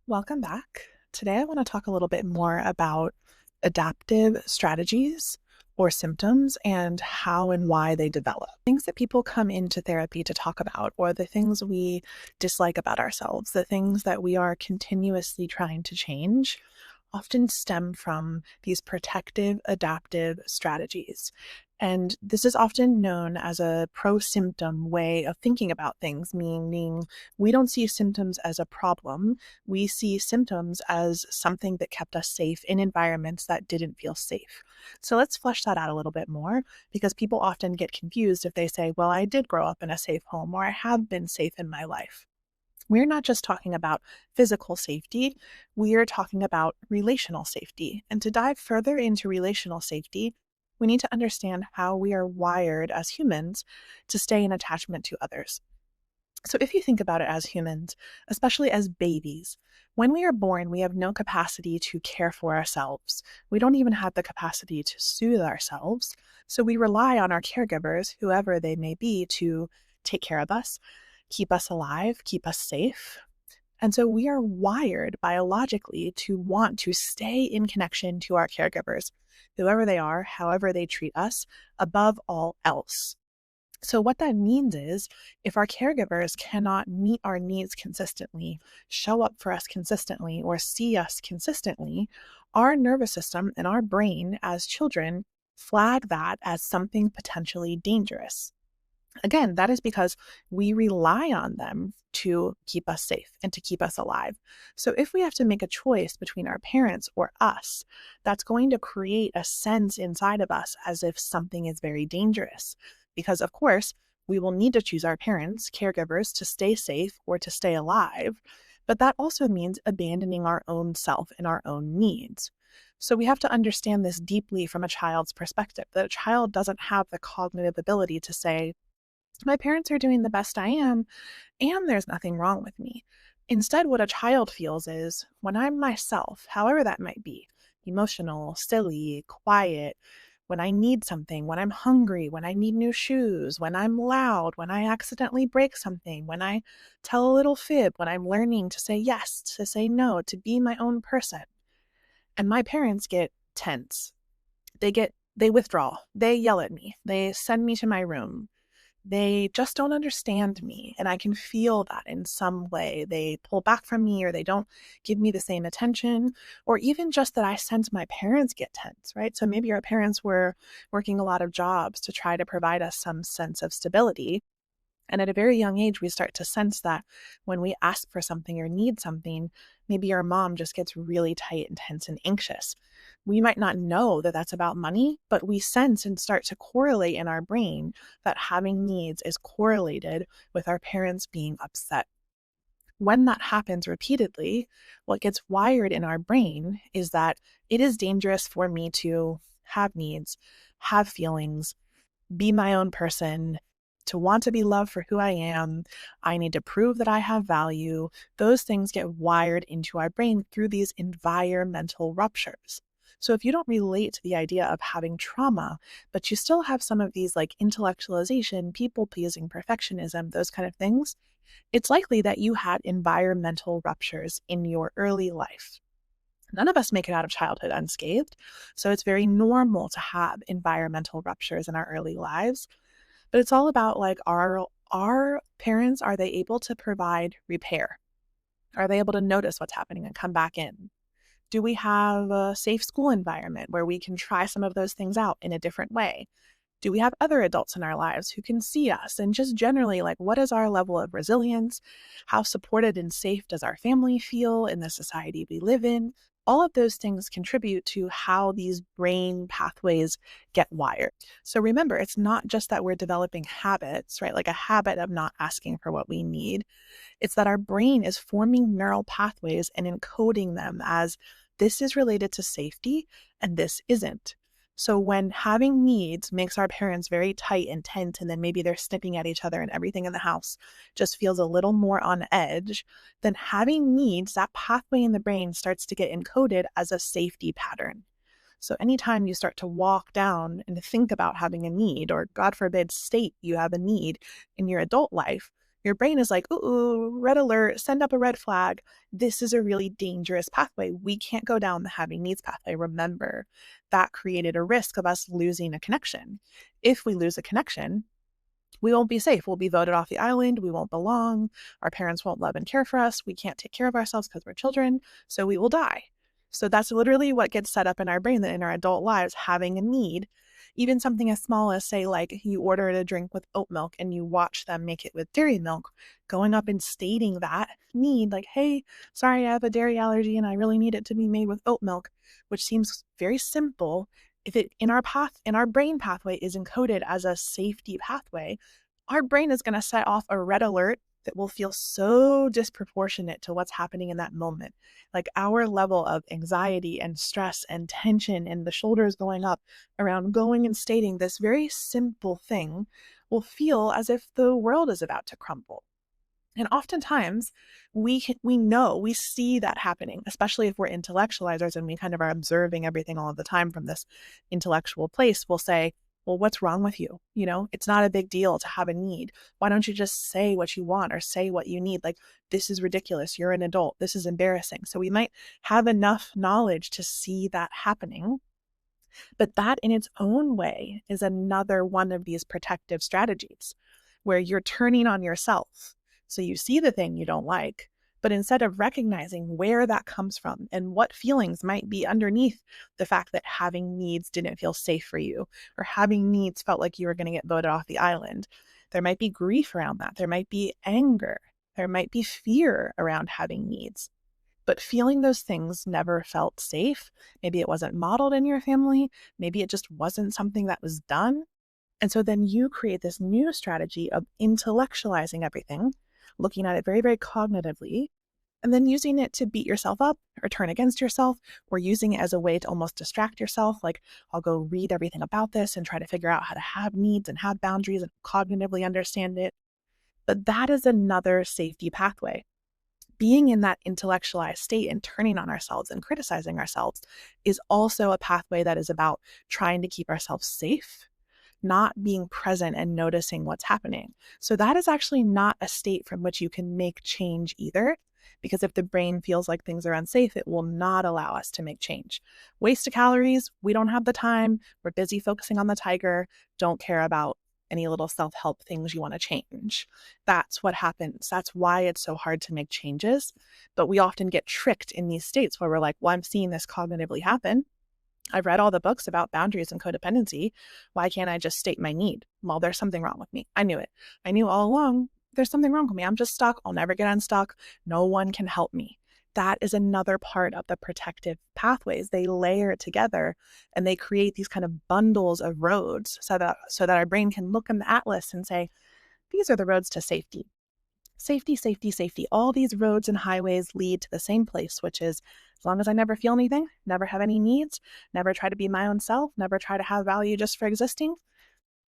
Welcome back. Today, I want to talk a little bit more about adaptive strategies or symptoms and how and why they develop. Things that people come into therapy to talk about, or the things we dislike about ourselves, the things that we are continuously trying to change, often stem from these protective adaptive strategies. And this is often known as a pro symptom way of thinking about things, meaning we don't see symptoms as a problem. We see symptoms as something that kept us safe in environments that didn't feel safe. So let's flesh that out a little bit more because people often get confused if they say, well, I did grow up in a safe home or I have been safe in my life. We're not just talking about physical safety, we are talking about relational safety. And to dive further into relational safety, we need to understand how we are wired as humans to stay in attachment to others. So, if you think about it as humans, especially as babies, when we are born, we have no capacity to care for ourselves. We don't even have the capacity to soothe ourselves. So, we rely on our caregivers, whoever they may be, to take care of us, keep us alive, keep us safe. And so, we are wired biologically to want to stay in connection to our caregivers, whoever they are, however they treat us, above all else. So, what that means is if our caregivers cannot meet our needs consistently, show up for us consistently, or see us consistently, our nervous system and our brain as children flag that as something potentially dangerous. Again, that is because we rely on them to keep us safe and to keep us alive. So, if we have to make a choice between our parents or us, that's going to create a sense inside of us as if something is very dangerous. Because, of course, we will need to choose our parents, caregivers, to stay safe or to stay alive. But that also means abandoning our own self and our own needs. So we have to understand this deeply from a child's perspective, that a child doesn't have the cognitive ability to say, my parents are doing the best I am, and there's nothing wrong with me. Instead, what a child feels is when I'm myself, however that might be, emotional, silly, quiet, when I need something, when I'm hungry, when I need new shoes, when I'm loud, when I accidentally break something, when I tell a little fib, when I'm learning to say yes, to say no, to be my own person. And my parents get tense. They withdraw. They yell at me. They send me to my room. They just don't understand me, and I can feel that in some way. They pull back from me or they don't give me the same attention, or even just that I sense my parents get tense, right? So maybe our parents were working a lot of jobs to try to provide us some sense of stability. And at a very young age, we start to sense that when we ask for something or need something, maybe our mom just gets really tight and tense and anxious. We might not know that that's about money, but we sense and start to correlate in our brain that having needs is correlated with our parents being upset. When that happens repeatedly, what gets wired in our brain is that it is dangerous for me to have needs, have feelings, be my own person, to want to be loved for who I am. I need to prove that I have value. Those things get wired into our brain through these environmental ruptures. So if you don't relate to the idea of having trauma, but you still have some of these like intellectualization, people pleasing, perfectionism, those kind of things, it's likely that you had environmental ruptures in your early life. None of us make it out of childhood unscathed. So it's very normal to have environmental ruptures in our early lives. But it's all about like our parents, are they able to provide repair? Are they able to notice what's happening and come back in? Do we have a safe school environment where we can try some of those things out in a different way? Do we have other adults in our lives who can see us? And just generally, like, what is our level of resilience? How supported and safe does our family feel in the society we live in? All of those things contribute to how these brain pathways get wired. So remember, it's not just that we're developing habits, right? Like a habit of not asking for what we need. It's that our brain is forming neural pathways and encoding them as this is related to safety and this isn't. So when having needs makes our parents very tight and tense, and then maybe they're snipping at each other and everything in the house just feels a little more on edge, then having needs, that pathway in the brain starts to get encoded as a safety pattern. So anytime you start to walk down and think about having a need, or God forbid, state you have a need in your adult life, Your brain is like, ooh, red alert, send up a red flag. This is a really dangerous pathway. We can't go down the having needs pathway. Remember, that created a risk of us losing a connection. If we lose a connection, we won't be safe. We'll be voted off the island. We won't belong. Our parents won't love and care for us. We can't take care of ourselves because we're children. So we will die. So that's literally what gets set up in our brain that in our adult lives, having a need, even something as small as, say, like you ordered a drink with oat milk and you watch them make it with dairy milk, going up and stating that need, like, hey, sorry, I have a dairy allergy and I really need it to be made with oat milk, which seems very simple. If it in our brain pathway is encoded as a safety pathway, our brain is going to set off a red alert that will feel so disproportionate to what's happening in that moment. Like our level of anxiety and stress and tension and the shoulders going up around going and stating this very simple thing will feel as if the world is about to crumble. And oftentimes we see that happening, especially if we're intellectualizers and we kind of are observing everything all of the time from this intellectual place. We'll say, well, what's wrong with you? It's not a big deal to have a need. Why don't you just say what you want or say what you need? Like, this is ridiculous. You're an adult. This is embarrassing. So we might have enough knowledge to see that happening. But that in its own way is another one of these protective strategies where you're turning on yourself. So you see the thing you don't like, but instead of recognizing where that comes from and what feelings might be underneath the fact that having needs didn't feel safe for you, or having needs felt like you were going to get voted off the island, there might be grief around that. There might be anger. There might be fear around having needs. But feeling those things never felt safe. Maybe it wasn't modeled in your family. Maybe it just wasn't something that was done. And so then you create this new strategy of intellectualizing everything, looking at it very, very cognitively, and then using it to beat yourself up or turn against yourself, or using it as a way to almost distract yourself. Like, I'll go read everything about this and try to figure out how to have needs and have boundaries and cognitively understand it. But that is another safety pathway. Being in that intellectualized state and turning on ourselves and criticizing ourselves is also a pathway that is about trying to keep ourselves safe, not being present and noticing what's happening. So that is actually not a state from which you can make change either, because if the brain feels like things are unsafe, it will not allow us to make change. Waste of calories, we don't have the time, we're busy focusing on the tiger, don't care about any little self-help things you want to change. That's what happens. That's why it's so hard to make changes. But we often get tricked in these states where we're like, well, I'm seeing this cognitively happen. I've read all the books about boundaries and codependency. Why can't I just state my need? Well, there's something wrong with me. I knew it. I knew all along there's something wrong with me. I'm just stuck. I'll never get unstuck. No one can help me. That is another part of the protective pathways. They layer together and they create these kind of bundles of roads so that our brain can look in the atlas and say, these are the roads to safety. Safety, safety, safety. All these roads and highways lead to the same place, which is as long as I never feel anything, never have any needs, never try to be my own self, never try to have value just for existing,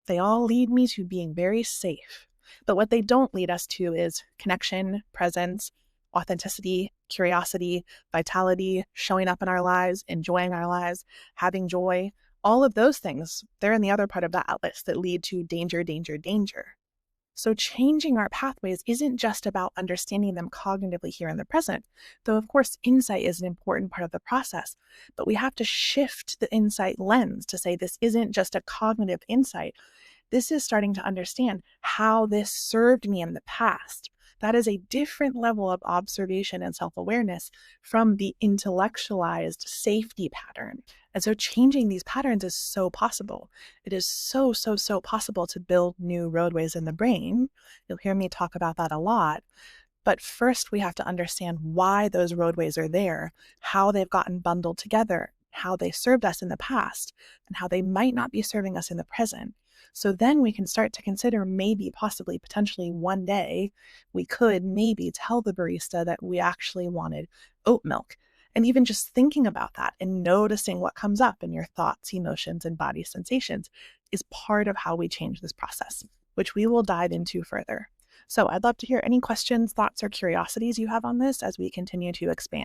they all lead me to being very safe. But what they don't lead us to is connection, presence, authenticity, curiosity, vitality, showing up in our lives, enjoying our lives, having joy. All of those things, they're in the other part of that atlas that lead to danger, danger, danger. So changing our pathways isn't just about understanding them cognitively here in the present, though of course insight is an important part of the process, but we have to shift the insight lens to say this isn't just a cognitive insight. This is starting to understand how this served me in the past. That is a different level of observation and self-awareness from the intellectualized safety pattern. And so changing these patterns is so possible. It is so, so, so possible to build new roadways in the brain. You'll hear me talk about that a lot. But first, we have to understand why those roadways are there, how they've gotten bundled together, how they served us in the past, and how they might not be serving us in the present. So then we can start to consider maybe, possibly, potentially one day, we could maybe tell the barista that we actually wanted oat milk. And even just thinking about that and noticing what comes up in your thoughts, emotions, and body sensations is part of how we change this process, which we will dive into further. So I'd love to hear any questions, thoughts, or curiosities you have on this as we continue to expand.